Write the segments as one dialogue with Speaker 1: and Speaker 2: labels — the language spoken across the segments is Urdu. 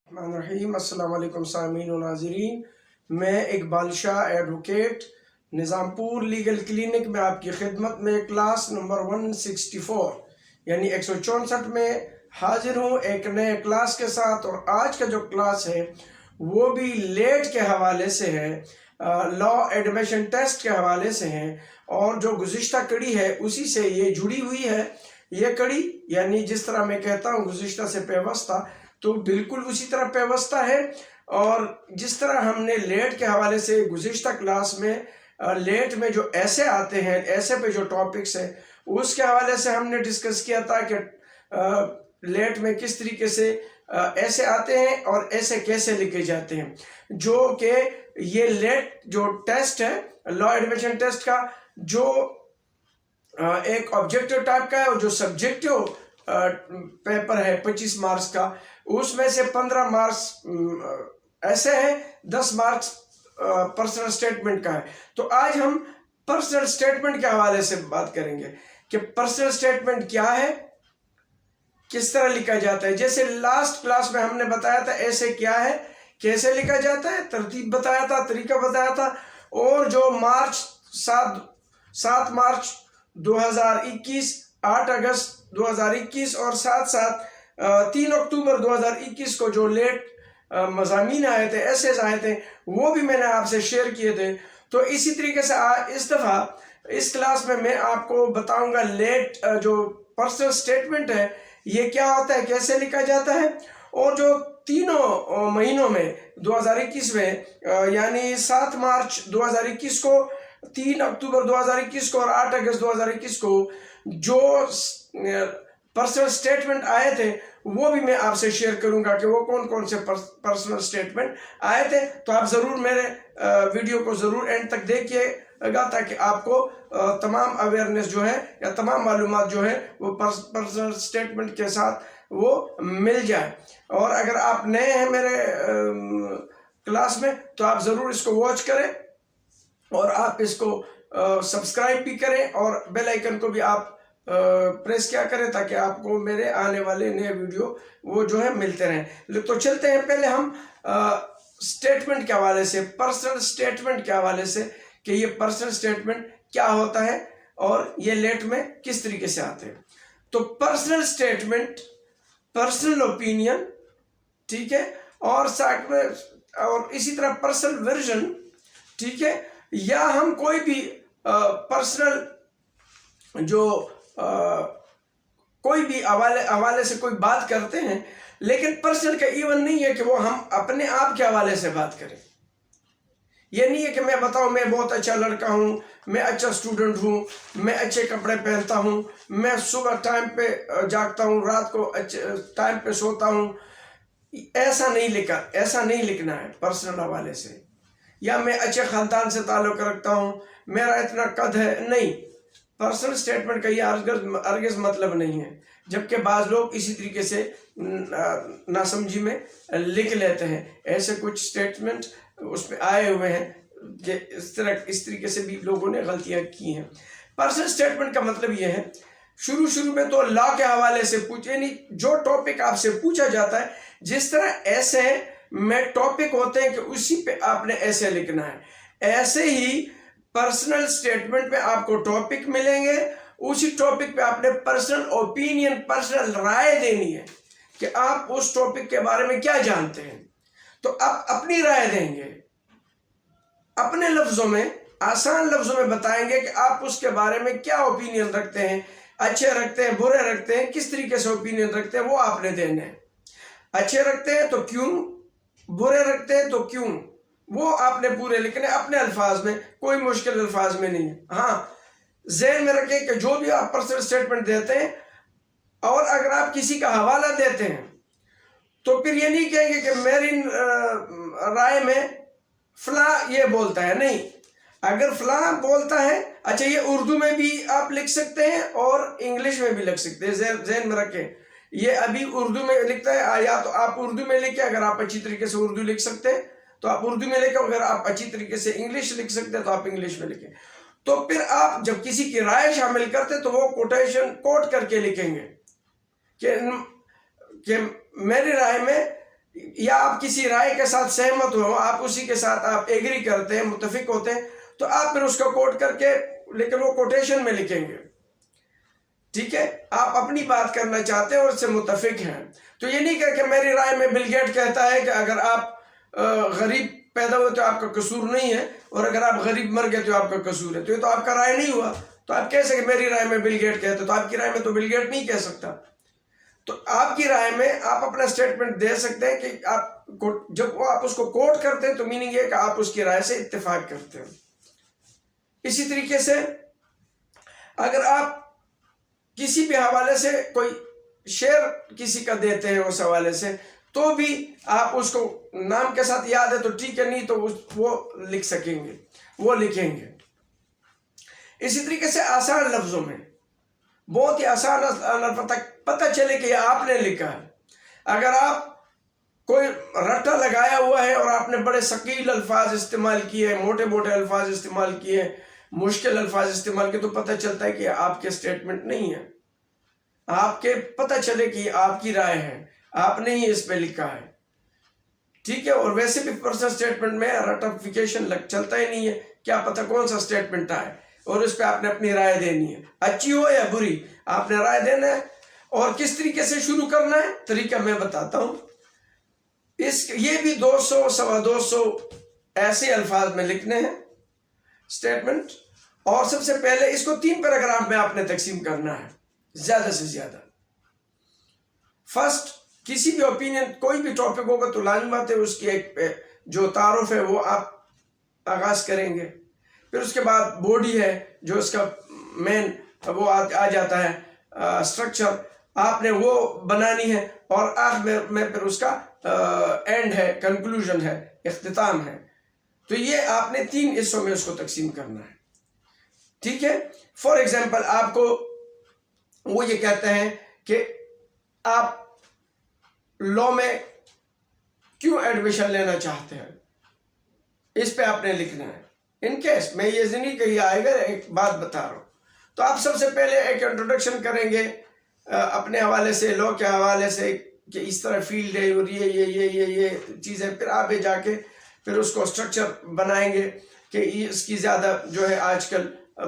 Speaker 1: الرحمن الرحیم۔ السلام علیکم سامعین و ناظرین، میں اقبال شاہ ایڈوکیٹ نظام پور لیگل کلینک میں آپ کی خدمت میں کلاس نمبر 164 یعنی 164 میں حاضر ہوں ایک نئے کلاس کے ساتھ۔ اور آج کا جو کلاس ہے وہ بھی لیٹ کے حوالے سے ہے، لا ایڈمیشن ٹیسٹ کے حوالے سے ہے، اور جو گزشتہ کڑی ہے اسی سے یہ جڑی ہوئی ہے۔ یہ کڑی یعنی جس طرح میں کہتا ہوں گزشتہ سے پیوستہ، تو بالکل اسی طرح پیوستہ ہے۔ اور جس طرح ہم نے لیٹ کے حوالے سے گزشتہ کلاس میں لیٹ میں جو ایسے آتے ہیں، ایسے پہ جو ٹاپکس ہیں اس کے حوالے سے ہم نے ڈسکس کیا تھا کہ لیٹ میں کس طریقے سے ایسے آتے ہیں اور ایسے کیسے لکھے جاتے ہیں، جو کہ یہ لیٹ جو ٹیسٹ ہے لا ایڈمیشن ٹیسٹ کا، جو ایک آبجیکٹیو ٹائپ کا ہے اور جو سبجیکٹیو پیپر ہے 25 مارکس کا، اس میں سے 15 مارکس ایسے ہیں، 10 مارکس پرسنل سٹیٹمنٹ کا ہے۔ تو آج ہم پرسنل سٹیٹمنٹ کے حوالے سے بات کریں گے کہ پرسنل سٹیٹمنٹ کیا ہے، کس طرح لکھا جاتا ہے۔ جیسے لاسٹ کلاس میں ہم نے بتایا تھا ایسے کیا ہے، کیسے لکھا جاتا ہے، ترتیب بتایا تھا، طریقہ بتایا تھا، اور جو 7 مارچ 2021، 8 اگست 2021 اور ساتھ ساتھ 3 اکتوبر 2021 کو جو لیٹ مضامین آئے تھے، ایسیز آئے تھے، وہ بھی میں نے آپ سے شیئر کیے تھے۔ تو اسی طریقے سے اس دفعہ اس کلاس میں آپ کو بتاؤں گا لیٹ جو پرسنل سٹیٹمنٹ ہے یہ کیا ہوتا ہے، کیسے لکھا جاتا ہے، اور جو تینوں مہینوں میں 2021 میں یعنی 7 مارچ 2021 کو، 3 اکتوبر 2021 کو اور 8 اگست 2021 کو جو پرسنل سٹیٹمنٹ آئے تھے وہ بھی میں آپ سے شیئر کروں گا کہ وہ کون کون سے پرسنل سٹیٹمنٹ آئے تھے۔ تو آپ ضرور میرے ویڈیو کو ضرور اینڈ تک دیکھیے گا تاکہ آپ کو تمام اویئرنیس جو ہے یا تمام معلومات جو ہے وہ پرسنل سٹیٹمنٹ کے ساتھ وہ مل جائے۔ اور اگر آپ نئے ہیں میرے کلاس میں تو آپ ضرور اس کو واچ کریں اور آپ اس کو سبسکرائب بھی کریں اور بیل آئیکن کو بھی آپ پریس کیا کریں تاکہ آپ کو میرے آنے والے نئے ویڈیو وہ جو ہے ملتے رہیں۔ تو چلتے ہیں پہلے ہم سٹیٹمنٹ کے حوالے سے، پرسنل سٹیٹمنٹ کے حوالے سے کہ یہ پرسنل سٹیٹمنٹ کیا ہوتا ہے اور یہ لیٹ میں کس طریقے سے آتے ہیں۔ تو پرسنل سٹیٹمنٹ، پرسنل اوپینین، ٹھیک ہے، اور اسی طرح پرسنل ورژن، ٹھیک ہے، یا ہم کوئی بھی پرسنل جو کوئی بھی حوالے سے کوئی بات کرتے ہیں، لیکن پرسنل کا ایون نہیں ہے کہ وہ ہم اپنے آپ کے حوالے سے بات کریں۔ یہ نہیں ہے کہ میں بتاؤں میں بہت اچھا لڑکا ہوں، میں اچھا سٹوڈنٹ ہوں، میں اچھے کپڑے پہنتا ہوں، میں صبح ٹائم پہ جاگتا ہوں، رات کو ٹائم پہ سوتا ہوں۔ ایسا نہیں لکھنا ہے پرسنل حوالے سے۔ یا میں اچھے خاندان سے تعلق رکھتا ہوں، میرا اتنا قد ہے، نہیں۔ پرسنل سٹیٹمنٹ کا یہ ہرگز مطلب نہیں ہے، جبکہ بعض لوگ اسی طریقے سے ناسمجھی میں لکھ لیتے ہیں۔ ایسے کچھ سٹیٹمنٹ اس میں آئے ہوئے ہیں کہ اس طریقے سے بھی لوگوں نے غلطیاں کی ہیں۔ پرسنل سٹیٹمنٹ کا مطلب یہ ہے، شروع میں تو لا کے حوالے سے یعنی جو ٹاپک آپ سے پوچھا جاتا ہے، جس طرح ایسے میں ٹاپک ہوتے ہیں کہ اسی پہ آپ نے ایسے لکھنا ہے، ایسے ہی پرسنل سٹیٹمنٹ پہ آپ کو ٹاپک ملیں گے، اسی ٹاپک پہ آپ نے پرسنل اوپینین، پرسنل رائے دینی ہے کہ آپ اس ٹاپک کے بارے میں کیا جانتے ہیں۔ تو آپ اپنی رائے دیں گے، اپنے لفظوں میں، آسان لفظوں میں بتائیں گے کہ آپ اس کے بارے میں کیا اوپینین رکھتے ہیں، اچھے رکھتے ہیں، برے رکھتے ہیں، کس طریقے سے اوپینین رکھتے ہیں، وہ آپ نے دینے ہیں۔ اچھے رکھتے ہیں تو کیوں، برے رکھتے ہیں تو کیوں، وہ آپ نے پورے لکھنے اپنے الفاظ میں، کوئی مشکل الفاظ میں نہیں ہے۔ ہاں ذہن میں رکھیں کہ جو بھی آپ پرسنل سٹیٹمنٹ دیتے ہیں اور اگر آپ کسی کا حوالہ دیتے ہیں تو پھر یہ نہیں کہیں گے کہ میری رائے میں فلاں یہ بولتا ہے، نہیں۔ اگر فلاں بولتا ہے، اچھا یہ اردو میں بھی آپ لکھ سکتے ہیں اور انگلش میں بھی لکھ سکتے ہیں، ذہن میں رکھیں۔ یہ ابھی اردو میں لکھتا ہے، یا تو آپ اردو میں لکھیں اگر آپ اچھی طریقے سے اردو لکھ سکتے ہیں تو آپ اردو میں لکھیں، اگر آپ اچھی طریقے سے انگلش لکھ سکتے ہیں تو آپ انگلش میں لکھیں۔ تو پھر آپ جب کسی کی رائے شامل کرتے تو وہ کوٹ کر کے لکھیں گے کہ میری رائے میں یا آپ کسی رائے کے ساتھ سہمت ہو، آپ اسی کے ساتھ آپ ایگری کرتے ہیں، متفق ہوتے ہیں، تو آپ پھر اس کو کوٹ کر کے، لیکن وہ کوٹیشن میں لکھیں گے، ٹھیک ہے؟ آپ اپنی بات کرنا چاہتے ہیں اور اس سے متفق ہیں، تو یہ نہیں کہ میری رائے میں بل گیٹ کہتا ہے کہ اگر آپ غریب پیدا ہوئے تو آپ کا قصور نہیں ہے، اور اگر آپ غریب مر گئے تو آپ کا قصور ہے، تو یہ تو آپ کا رائے نہیں ہوا، تو آپ کہہ سکتے میری رائے میں بل گیٹ کہتے، تو آپ کی رائے میں تو بل گیٹ نہیں کہہ سکتا، تو آپ کی رائے میں آپ اپنا سٹیٹمنٹ دے سکتے ہیں کہ آپ جب آپ اس کو کوٹ کرتے ہیں تو میننگ یہ کہ آپ اس کی رائے سے اتفاق کرتے ہیں۔ اسی طریقے سے اگر آپ کسی بھی حوالے سے کوئی شعر کسی کا دیتے ہیں اس حوالے سے، تو بھی آپ اس کو نام کے ساتھ یاد ہے تو ٹھیک ہے، نہیں تو وہ لکھ سکیں گے، وہ لکھیں گے۔ اسی طریقے سے آسان لفظوں میں، بہت ہی آسان پتہ چلے کہ یہ آپ نے لکھا ہے۔ اگر آپ کوئی رٹا لگایا ہوا ہے اور آپ نے بڑے ثقیل الفاظ استعمال کیے ہیں، موٹے موٹے الفاظ استعمال کیے ہیں، مشکل الفاظ استعمال کیے، تو پتہ چلتا ہے کہ یہ آپ کے سٹیٹمنٹ نہیں ہے، آپ کے پتہ چلے کہ یہ آپ کی رائے ہے، آپ نے ہی اس پہ لکھا ہے، ٹھیک ہے؟ اور ویسے بھی پرسنل سٹیٹمنٹ میں رٹیفیکیشن چلتا ہی نہیں ہے، کیا پتہ کون سا سٹیٹمنٹ آئے، اور اس پہ آپ نے اپنی رائے دینی ہے، اچھی ہو یا بری، آپ نے رائے دینا ہے۔ اور کس طریقے سے شروع کرنا ہے، طریقہ میں بتاتا ہوں۔ یہ بھی 200 سوا 200 ایسے الفاظ میں لکھنے ہیں سٹیٹمنٹ، اور سب سے پہلے اس کو 3 پیراگراف میں آپ نے تقسیم کرنا ہے، زیادہ سے زیادہ۔ فرسٹ، کسی بھی اوپینین، کوئی بھی ٹاپک ہوگا تو لازم بات ہے اس کی ایک جو تعارف ہے وہ آپ آغاز کریں گے، پھر اس کے بعد باڈی ہے جو اس کا مین وہ آ جاتا ہے، اسٹرکچر آپ نے وہ بنانی ہے، اور آخر میں پھر اس کا اینڈ ہے، کنکلوژن ہے، اختتام ہے۔ تو یہ آپ نے 3 حصوں میں اس کو تقسیم کرنا ہے، ٹھیک ہے؟ فار ایگزامپل آپ کو وہ یہ کہتے ہیں کہ آپ لاء میں کیوں ایڈمیشن لینا چاہتے ہیں، اس پہ آپ نے لکھنا ہے۔ ان کیس میں یہ نہیں کہ یہ آئے گا، ایک بات بتا رہا ہوں، تو آپ سب سے پہلے ایک انٹروڈکشن کریں گے اپنے حوالے سے، لاء کے حوالے سے، کہ اس طرح فیلڈ ہے اور یہ چیزیں، پھر آگے جا کے پھر اس کو اسٹرکچر بنائیں گے کہ اس کی زیادہ جو ہے آج کل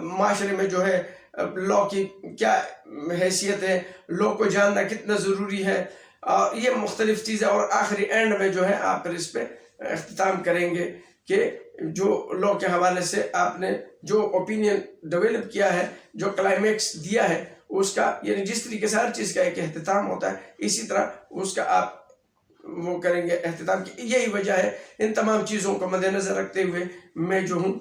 Speaker 1: معاشرے میں جو ہے لاء کی کیا حیثیت ہے، لاء کو جاننا کتنا ضروری ہے، یہ مختلف چیزیں، اور آخری اینڈ میں جو ہے آپ پھر اس پہ اختتام کریں گے کہ جو لاء کے حوالے سے آپ نے جو اوپینین ڈیولپ کیا ہے، جو کلائمیکس دیا ہے اس کا، یعنی جس طریقے سے ہر چیز کا ایک اختتام ہوتا ہے، اسی طرح اس کا آپ وہ کریں گے اختتام کی۔ یہی وجہ ہے، ان تمام چیزوں کو مد نظر رکھتے ہوئے میں جو ہوں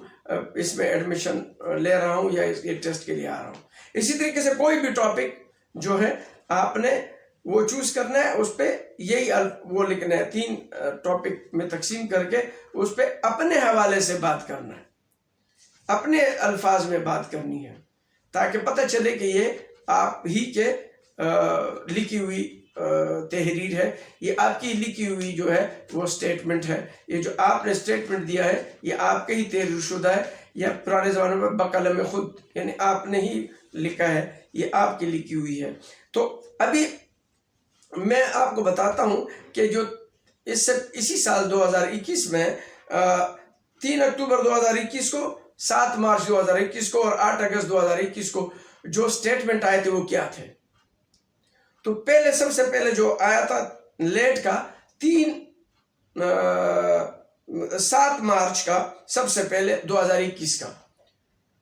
Speaker 1: اس میں ایڈمیشن لے رہا ہوں یا اس کے ٹیسٹ کے لیے آ رہا ہوں۔ اسی طریقے سے کوئی بھی ٹاپک جو ہے آپ نے وہ چوز کرنا ہے، اس پہ یہی وہ لکھنا ہے، 3 ٹاپک میں تقسیم کر کے اس پہ اپنے حوالے سے بات کرنا ہے، اپنے الفاظ میں بات کرنی ہے، تاکہ پتہ چلے کہ یہ آپ ہی کے لکھی ہوئی تحریر ہے، یہ آپ کی لکھی ہوئی جو ہے وہ سٹیٹمنٹ ہے، یہ جو آپ نے سٹیٹمنٹ دیا ہے یہ آپ کے ہی تحریر شدہ ہے، یا پرانے زمانے میں بقلم خود، یعنی آپ نے ہی لکھا ہے، یہ آپ کی لکھی ہوئی ہے۔ تو ابھی میں آپ کو بتاتا ہوں کہ جو اسی سال 2021 میں 3 اکتوبر 2021 کو، 7 مارچ 2021 کو اور 8 اگست 2021 کو جو سٹیٹمنٹ آئے تھے وہ کیا تھے۔ تو پہلے سب سے پہلے جو آیا تھا لیٹ کا 7 مارچ کا، سب سے پہلے 2021 کا،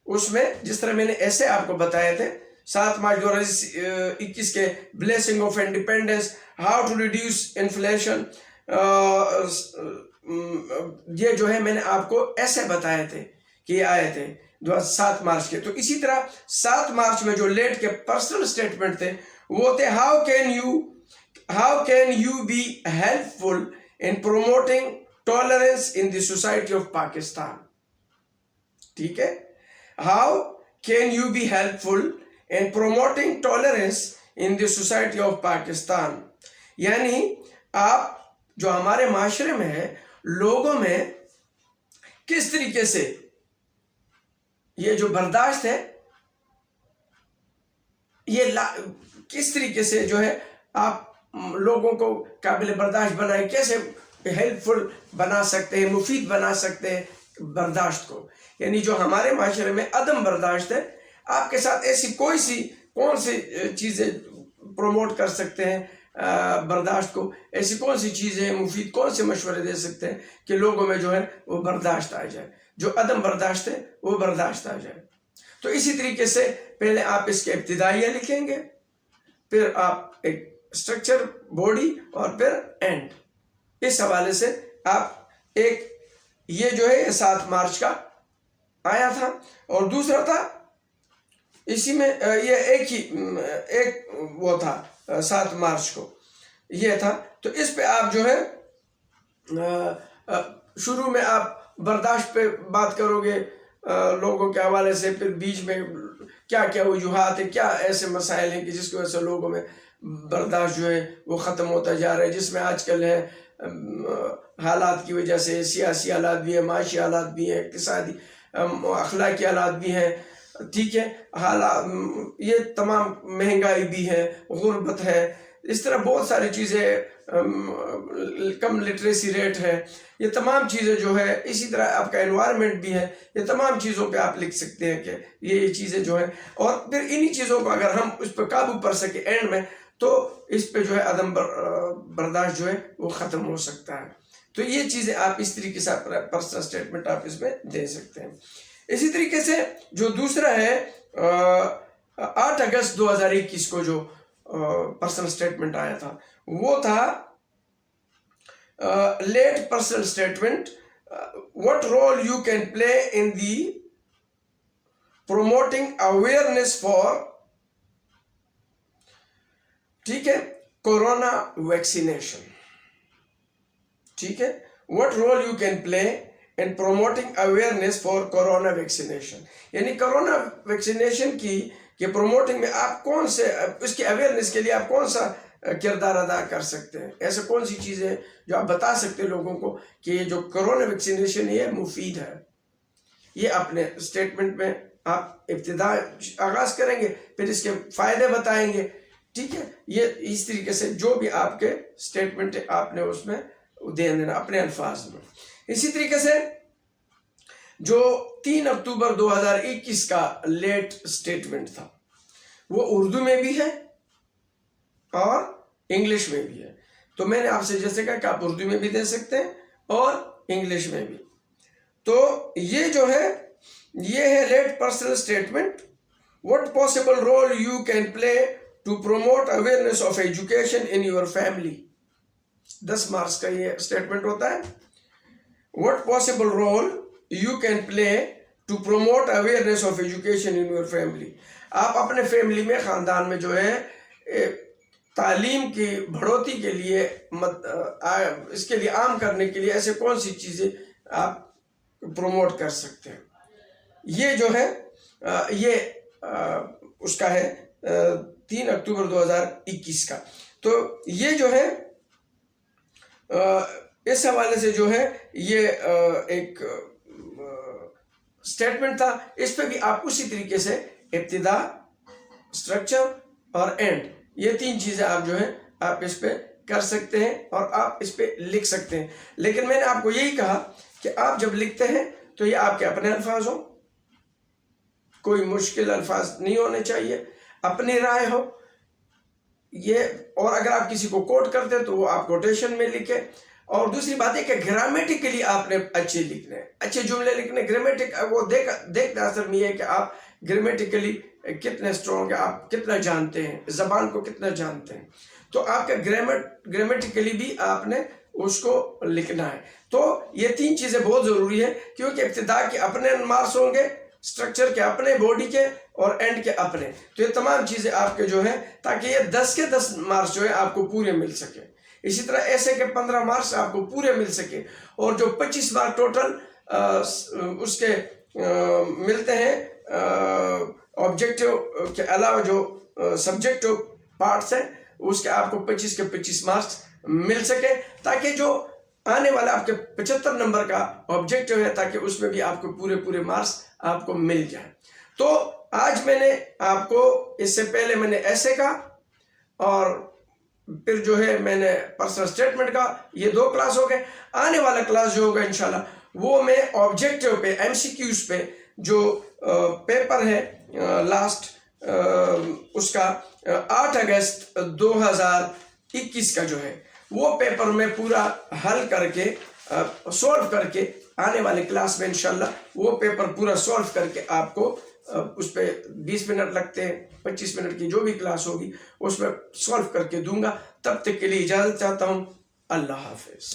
Speaker 1: اس میں جس طرح میں نے ایسے آپ کو بتائے تھے 7 مارچ 2021 کے blessing of independence, how to reduce inflation, یہ جو ہے میں نے آپ کو ایسے بتائے تھے کہ یہ آئے تھے 7 مارچ کے۔ تو اسی طرح 7 مارچ میں جو لیٹ کے پرسنل سٹیٹمنٹ تھے وہ تھے how can you be helpful in promoting tolerance in the society of Pakistan, ٹھیک ہے؟ How can you be helpful in promoting tolerance in the society of Pakistan, یعنی آپ جو ہمارے معاشرے میں ہے، لوگوں میں کس طریقے سے یہ جو برداشت ہے، یہ کس طریقے سے جو ہے آپ لوگوں کو قابل برداشت بنائیں، کیسے ہیلپ فل بنا سکتے ہیں، مفید بنا سکتے ہیں برداشت کو. یعنی جو ہمارے معاشرے میں عدم برداشت ہے، آپ کے ساتھ ایسی کون سی چیزیں پروموٹ کر سکتے ہیں برداشت کو، ایسی کون سی چیزیں مفید، کون سے مشورے دے سکتے ہیں کہ لوگوں میں جو ہے وہ برداشت آ جائے، جو عدم برداشت ہے وہ برداشت آ جائے. تو اسی طریقے سے پہلے آپ اس کے ابتدائیہ لکھیں گے، پھر آپ ایک اسٹرکچر، باڈی، اور پھر اینڈ. اس حوالے سے آپ ایک یہ جو ہے 7 مارچ کا آیا تھا، اور دوسرا تھا اسی میں یہ ایک وہ تھا 7 مارچ کو یہ تھا. تو اس پہ آپ جو ہے شروع میں آپ برداشت پہ بات کرو گے لوگوں کے حوالے سے، پھر بیچ میں کیا کیا وجوہات ہیں، کیا ایسے مسائل ہیں کہ جس کی وجہ سے لوگوں میں برداشت جو ہے وہ ختم ہوتا جا رہا ہے، جس میں آج کل ہے حالات کی وجہ سے، سیاسی حالات بھی ہیں، معاشی حالات بھی ہیں، اقتصادی اخلاقی حالات بھی ہیں، ٹھیک ہے، حالات یہ تمام، مہنگائی بھی ہے، غربت ہے، اس طرح بہت ساری چیزیں، کم لٹریسی ریٹ ہے، یہ تمام چیزیں جو ہے، اسی طرح آپ کا انوائرمنٹ بھی ہے، یہ تمام چیزوں پہ آپ لکھ سکتے ہیں کہ یہ چیزیں جو ہیں. اور پھر انہی چیزوں کو اگر ہم اس پہ قابو پر سکے اینڈ میں، تو اس پہ جو ہے عدم برداشت جو ہے وہ ختم ہو سکتا ہے. تو یہ چیزیں آپ اس طریقے سے پرسنل اسٹیٹمنٹ آپ اس میں دے سکتے ہیں. اسی طریقے سے جو دوسرا ہے 8 اگست 2021 کو جو پرسنل اسٹیٹمنٹ آیا تھا، وہ تھا let personal statement, what role you can play in the promoting awareness for، ٹھیک ہے، کورونا ویکسینیشن. ٹھیک ہے، what role you can play in promoting awareness for corona vaccination. یعنی کورونا ویکسینیشن کی پروموٹنگ میں آپ کون سے، اس کی اویئرنیس کے لیے آپ کون سا کردار ادا کر سکتے ہیں، ایسے کون سی چیزیں جو آپ بتا سکتے ہیں لوگوں کو کہ یہ جو کورونا ویکسینیشن ہے مفید ہے. یہ اپنے اسٹیٹمنٹ میں آپ ابتدا آغاز کریں گے، پھر اس کے فائدے بتائیں گے. ٹھیک ہے، یہ اس طریقے سے جو بھی آپ کے اسٹیٹمنٹ آپ نے اس میں دے دینا اپنے الفاظ میں. اسی طریقے سے جو 3 اکتوبر 2021 کا لیٹ اسٹیٹمنٹ تھا، وہ اردو میں بھی ہے اور انگلش میں بھی ہے. تو میں نے آپ سے جیسے کہا کہ آپ اردو میں بھی دے سکتے ہیں اور انگلش میں بھی. تو یہ جو ہے یہ ہے let personal statement. what possible role you can play to promote awareness of education in your family. 10 March کا یہ اسٹیٹمنٹ ہوتا ہے. what possible role you can play to promote awareness of education in your family. آپ اپنے فیملی میں، خاندان میں جو ہے تعلیم کی بڑھوتی کے لیے، اس کے لیے عام کرنے کے لیے ایسے کون سی چیزیں آپ پروموٹ کر سکتے ہیں. یہ جو ہے یہ اس کا ہے 3 اکتوبر 2021 کا. تو یہ جو ہے اس حوالے سے جو ہے یہ ایک اسٹیٹمنٹ تھا. اس پہ بھی آپ اسی طریقے سے ابتدا، اسٹرکچر اور اینڈ، یہ 3 چیزیں آپ جو ہے آپ اس پہ کر سکتے ہیں اور آپ اس پہ لکھ سکتے ہیں. لیکن میں نے آپ کو یہی کہا کہ آپ جب لکھتے ہیں تو یہ آپ کے اپنے الفاظ ہوں، کوئی مشکل الفاظ نہیں ہونے چاہیے، اپنی رائے ہو یہ. اور اگر آپ کسی کو کوٹ کرتے ہیں تو وہ آپ کوٹیشن میں لکھیں. اور دوسری بات ہے کہ گرامیٹیکلی آپ نے اچھے لکھنے، اچھے جملے لکھنے. گرامیٹک وہ دیکھنا اصل میں یہ ہے کہ آپ گرامیٹیکلی کتنے اسٹرانگ ہیں، آپ کتنا جانتے ہیں، زبان کو کتنا جانتے ہیں. تو آپ کا گرامیٹیکلی بھی آپ نے اس کو لکھنا ہے. تو یہ 3 چیزیں بہت ضروری ہیں، کیونکہ ابتدا کے اپنے مارکس ہوں گے، اسٹرکچر کے اپنے، باڈی کے، اور اینڈ کے اپنے. تو یہ تمام چیزیں آپ کے جو ہیں، تاکہ یہ 10 کے 10 مارکس جو ہے آپ کو پورے مل سکے. اسی طرح ایسے کے 15 مارکس آپ کو پورے مل سکے. اور جو 25 مارک ٹوٹل اس کے ملتے ہیں آبجیکٹیو کے علاوہ جو سبجیکٹو پارٹس ہیں، اس کے آپ کو 25 کے 25 مارکس مل سکے، تاکہ جو آنے والا آپ کے 75 نمبر کا آبجیکٹیو ہے، تاکہ اس میں بھی آپ کو پورے مارکس آپ کو مل جائیں. تو آج میں نے آپ کو، اس سے پہلے میں نے ایسے کا اور پھر جو ہے میں نے پرسنل اسٹیٹمنٹ کا یہ 2 کلاس ہو گئے. آنے والا کلاس جو ہوگا انشاءاللہ وہ میں آبجیکٹیو پہ MCQs پہ جو پیپر ہے لاسٹ اس کا 8 اگست 2021 کا جو ہے وہ پیپر میں پورا حل کر کے سولو کر کے آنے والے کلاس میں انشاءاللہ وہ پیپر پورا سولو کر کے آپ کو اس پہ 20 منٹ لگتے ہیں 25 منٹ کی جو بھی کلاس ہوگی اس میں سولو کر کے دوں گا. تب تک کے لیے اجازت چاہتا ہوں. اللہ حافظ.